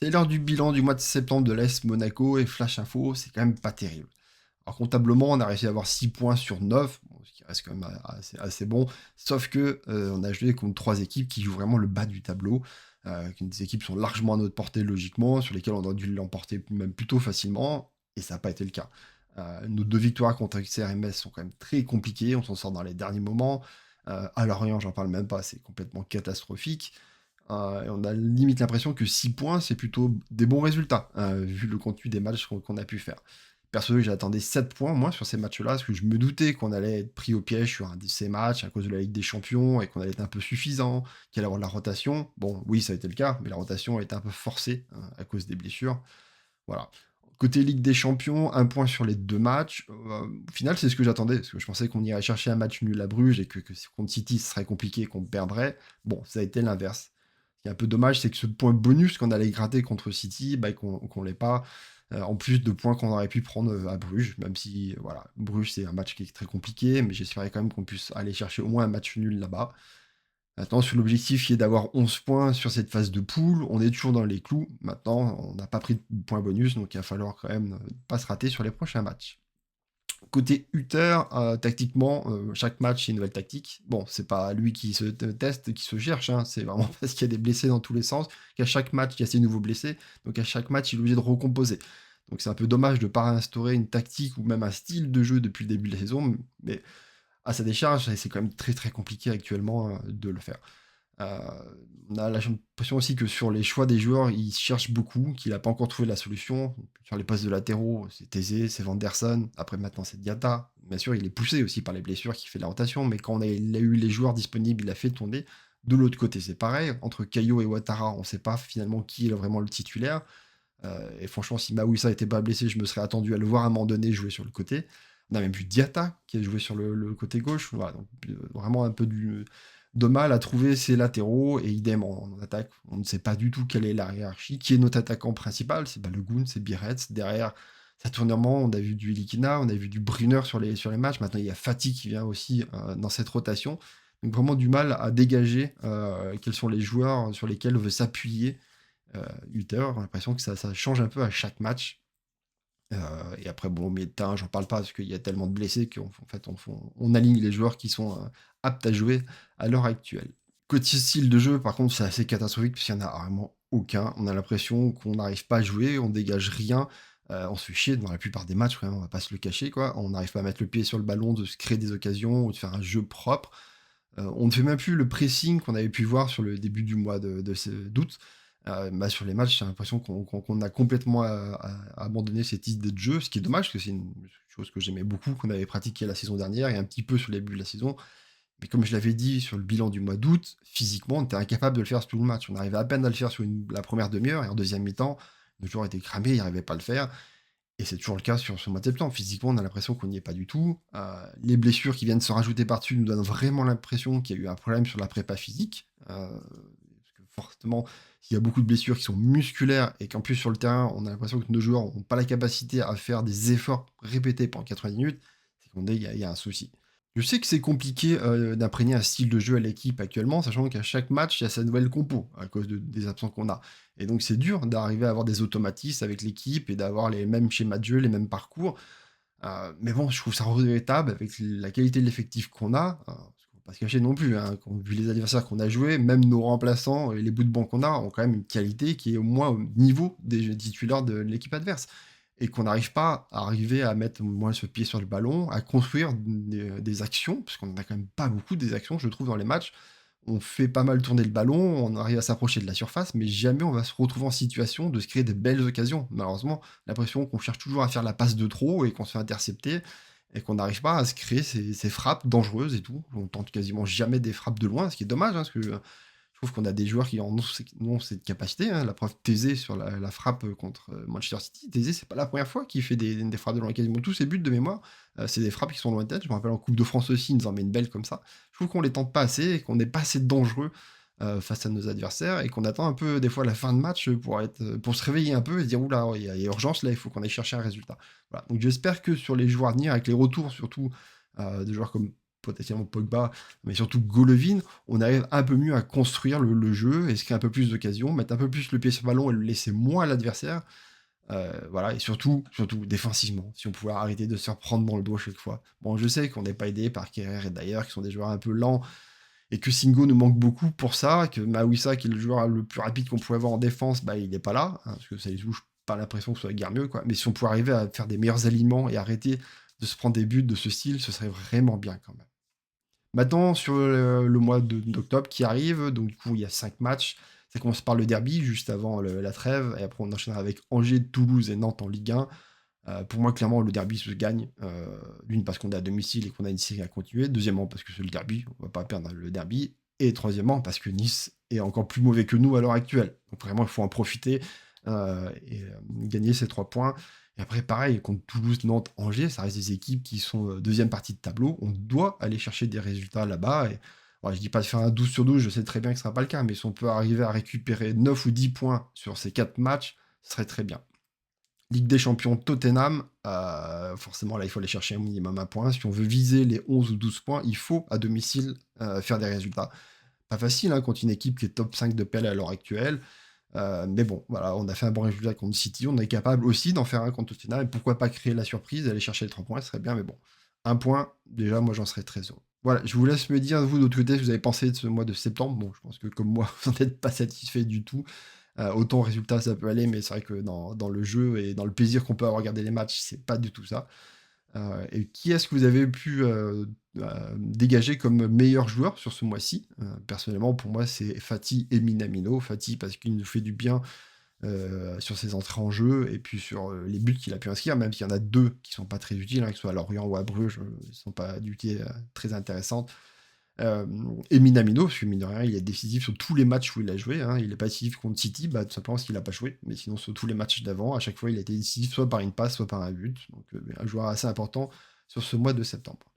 C'est l'heure du bilan du mois de septembre de l'AS Monaco et Flash Info, c'est quand même pas terrible. Alors comptablement, on a réussi à avoir 6 points sur 9, bon, ce qui reste quand même assez bon, sauf que on a joué contre 3 équipes qui jouent vraiment le bas du tableau, qui des équipes sont largement à notre portée logiquement, sur lesquelles on aurait dû l'emporter même plutôt facilement, et ça n'a pas été le cas. Nos 2 victoires contre XRMS sont quand même très compliquées, on s'en sort dans les derniers moments. À Lorient, j'en parle même pas, c'est complètement catastrophique. Et on a limite l'impression que 6 points, c'est plutôt des bons résultats, vu le contenu des matchs qu'on a pu faire. Perso, j'attendais 7 points, moi, sur ces matchs-là, parce que je me doutais qu'on allait être pris au piège sur un de ces matchs à cause de la Ligue des Champions et qu'on allait être un peu suffisant, qu'il allait avoir de la rotation. Bon, oui, ça a été le cas, mais la rotation a été un peu forcée à cause des blessures. Voilà. Côté Ligue des Champions, un point sur les 2 matchs. Au final, c'est ce que j'attendais, parce que je pensais qu'on irait chercher un match nul à Bruges et que contre City, ce serait compliqué, qu'on perdrait. Bon, ça a été l'inverse. Ce qui est un peu dommage, c'est que ce point bonus qu'on allait gratter contre City, bah, qu'on l'ait pas, en plus de points qu'on aurait pu prendre à Bruges, même si, voilà, Bruges, c'est un match qui est très compliqué, mais j'espérais quand même qu'on puisse aller chercher au moins un match nul là-bas. Maintenant, sur l'objectif qui est d'avoir 11 points sur cette phase de poule, on est toujours dans les clous. Maintenant, on n'a pas pris de points bonus, donc il va falloir quand même pas se rater sur les prochains matchs. Côté Hutter, tactiquement, chaque match, c'est une nouvelle tactique. Bon, c'est pas lui qui se teste, qui se cherche, hein, c'est vraiment parce qu'il y a des blessés dans tous les sens, qu'à chaque match, il y a ces nouveaux blessés, donc à chaque match, il est obligé de recomposer. Donc c'est un peu dommage de ne pas instaurer une tactique ou même un style de jeu depuis le début de la saison, mais à sa décharge, c'est quand même très très compliqué actuellement de le faire. Euh, on a l'impression aussi que sur les choix des joueurs, il cherche beaucoup, qu'il n'a pas encore trouvé la solution. Sur les postes de latéraux, c'est Thésée, c'est Vanderson, après maintenant c'est Diatta. Bien sûr, il est poussé aussi par les blessures qui fait de la rotation, mais quand il a eu les joueurs disponibles, il a fait tourner. De l'autre côté, c'est pareil. Entre Caillot et Ouattara, on ne sait pas finalement qui est vraiment le titulaire. Et franchement, si Maouissa n'était pas blessé, je me serais attendu à le voir à un moment donné jouer sur le côté. On a même vu Diatta qui a joué sur le côté gauche. Voilà, donc, vraiment un peu de mal à trouver ses latéraux et idem en attaque. On ne sait pas du tout quelle est la hiérarchie. Qui est notre attaquant principal? C'est Balogun, c'est Biretz. Derrière, Saturnement, on a vu du Likina, on a vu du Brunner sur les matchs. Maintenant, il y a Fati qui vient aussi dans cette rotation. Donc vraiment du mal à dégager quels sont les joueurs sur lesquels on veut s'appuyer Hutter. J'ai l'impression que ça change un peu à chaque match. Et après, bon, au milieu de terrain, j'en parle pas parce qu'il y a tellement de blessés qu'en fait, on aligne les joueurs qui sont aptes à jouer à l'heure actuelle. Côté style de jeu, par contre, c'est assez catastrophique parce qu'il n'y en a vraiment aucun. On a l'impression qu'on n'arrive pas à jouer, on dégage rien. On se fait chier dans la plupart des matchs, quand même, on va pas se le cacher, quoi. On n'arrive pas à mettre le pied sur le ballon, de se créer des occasions ou de faire un jeu propre. On ne fait même plus le pressing qu'on avait pu voir sur le début du mois d'août. Bah, sur les matchs, j'ai l'impression qu'on a complètement abandonné cette idée de jeu, ce qui est dommage, parce que c'est une chose que j'aimais beaucoup, qu'on avait pratiqué la saison dernière et un petit peu sur le début de la saison. Mais comme je l'avais dit sur le bilan du mois d'août, physiquement, on était incapable de le faire sur tout le match. On arrivait à peine à le faire sur la première demi-heure, et en deuxième mi-temps, le joueur était cramé, il n'arrivait pas à le faire. Et c'est toujours le cas sur ce mois de septembre. Physiquement, on a l'impression qu'on n'y est pas du tout. Les blessures qui viennent se rajouter par-dessus nous donnent vraiment l'impression qu'il y a eu un problème sur la prépa physique. Parce que forcément, il y a beaucoup de blessures qui sont musculaires et qu'en plus sur le terrain, on a l'impression que nos joueurs n'ont pas la capacité à faire des efforts répétés pendant 90 minutes. C'est qu'on dit qu'il y a un souci. Je sais que c'est compliqué d'imprégner un style de jeu à l'équipe actuellement, sachant qu'à chaque match, il y a sa nouvelle compo à cause des absents qu'on a. Et donc c'est dur d'arriver à avoir des automatismes avec l'équipe et d'avoir les mêmes schémas de jeu, les mêmes parcours. Mais bon, je trouve ça regrettable avec la qualité de l'effectif qu'on a. Parce qu'on va pas se cacher non plus, hein, vu les adversaires qu'on a joués, même nos remplaçants et les bouts de banc qu'on a ont quand même une qualité qui est au moins au niveau des titulaires de l'équipe adverse. Et qu'on n'arrive pas à arriver à mettre au moins ce pied sur le ballon, à construire des actions, parce qu'on n'a quand même pas beaucoup des actions, je trouve, dans les matchs. On fait pas mal tourner le ballon, on arrive à s'approcher de la surface, mais jamais on va se retrouver en situation de se créer des belles occasions. Malheureusement, l'impression qu'on cherche toujours à faire la passe de trop et qu'on se fait intercepter et qu'on n'arrive pas à se créer ces frappes dangereuses et tout. On tente quasiment jamais des frappes de loin, ce qui est dommage, hein, parce que je trouve qu'on a des joueurs qui ont cette capacité. Hein. La preuve, Thésée sur la frappe contre Manchester City. Thésée, c'est pas la première fois qu'il fait des frappes de loin. Quasiment tous ses buts de mémoire, c'est des frappes qui sont lointaines. Je me rappelle en Coupe de France aussi, il nous en met une belle comme ça. Je trouve qu'on les tente pas assez et qu'on n'est pas assez dangereux face à nos adversaires et qu'on attend un peu des fois la fin de match pour se réveiller un peu et se dire oula, il y a urgence là, il faut qu'on aille chercher un résultat. Voilà. Donc j'espère que sur les jours à venir, avec les retours surtout de joueurs comme potentiellement Pogba, mais surtout Golovin, on arrive un peu mieux à construire le jeu, et se créer un peu plus d'occasions, mettre un peu plus le pied sur le ballon et le laisser moins à l'adversaire. Voilà, et surtout, surtout défensivement, si on pouvait arrêter de se faire prendre dans le dos chaque fois. Bon, je sais qu'on n'est pas aidé par Kerrer et Dyer, qui sont des joueurs un peu lents, et que Singo nous manque beaucoup pour ça, que Mawissa, qui est le joueur le plus rapide qu'on pouvait avoir en défense, bah, il n'est pas là, hein, parce que ça les touche pas l'impression que ce soit guère mieux, quoi. Mais si on pouvait arriver à faire des meilleurs alignements et arrêter de se prendre des buts de ce style, ce serait vraiment bien quand même. Maintenant, sur le mois d'octobre qui arrive, donc du coup, il y a 5 matchs. Ça commence par le derby, juste avant la trêve, et après on enchaînera avec Angers, Toulouse et Nantes en Ligue 1. Pour moi, clairement, le derby se gagne. D'une, parce qu'on est à domicile et qu'on a une série à continuer. Deuxièmement, parce que c'est le derby, on va pas perdre le derby. Et troisièmement, parce que Nice est encore plus mauvais que nous à l'heure actuelle. Donc vraiment, il faut en profiter et gagner ces 3 points. Et après, pareil, contre Toulouse, Nantes, Angers, ça reste des équipes qui sont deuxième partie de tableau. On doit aller chercher des résultats là-bas. Et bon, je dis pas de faire un 12 sur 12, je sais très bien que ce sera pas le cas, mais si on peut arriver à récupérer 9 ou 10 points sur ces 4 matchs, ce serait très bien. Ligue des champions Tottenham, forcément là il faut aller chercher un minimum un point. Si on veut viser les 11 ou 12 points, il faut à domicile faire des résultats. Pas facile hein, contre une équipe qui est top 5 de PL à l'heure actuelle. Mais bon, voilà, on a fait un bon résultat contre City, on est capable aussi d'en faire un contre Tottenham, et pourquoi pas créer la surprise, aller chercher les 3 points, ce serait bien, mais bon. Un point, déjà, moi j'en serais très heureux. Voilà, je vous laisse me dire, vous, de l'autre côté, ce que vous avez pensé de ce mois de septembre. Bon, je pense que comme moi, vous n'êtes pas satisfait du tout. Autant résultat, ça peut aller, mais c'est vrai que dans le jeu et dans le plaisir qu'on peut avoir à regarder les matchs, c'est pas du tout ça. Et qui est-ce que vous avez pu dégager comme meilleur joueur sur ce mois-ci? Personnellement, pour moi, c'est Fati et Minamino. Fati parce qu'il nous fait du bien sur ses entrées en jeu et puis sur les buts qu'il a pu inscrire, même s'il y en a 2 qui sont pas très utiles, hein, que ce soit à Lorient ou à Bruges, ils sont pas d'utilité très intéressante. Et Minamino, parce que mine de rien, il est décisif sur tous les matchs où il a joué, hein. Il est pas décisif contre City, bah, tout simplement parce qu'il a pas joué. Mais sinon, sur tous les matchs d'avant, à chaque fois, il a été décisif soit par une passe, soit par un but. Donc, un joueur assez important sur ce mois de septembre.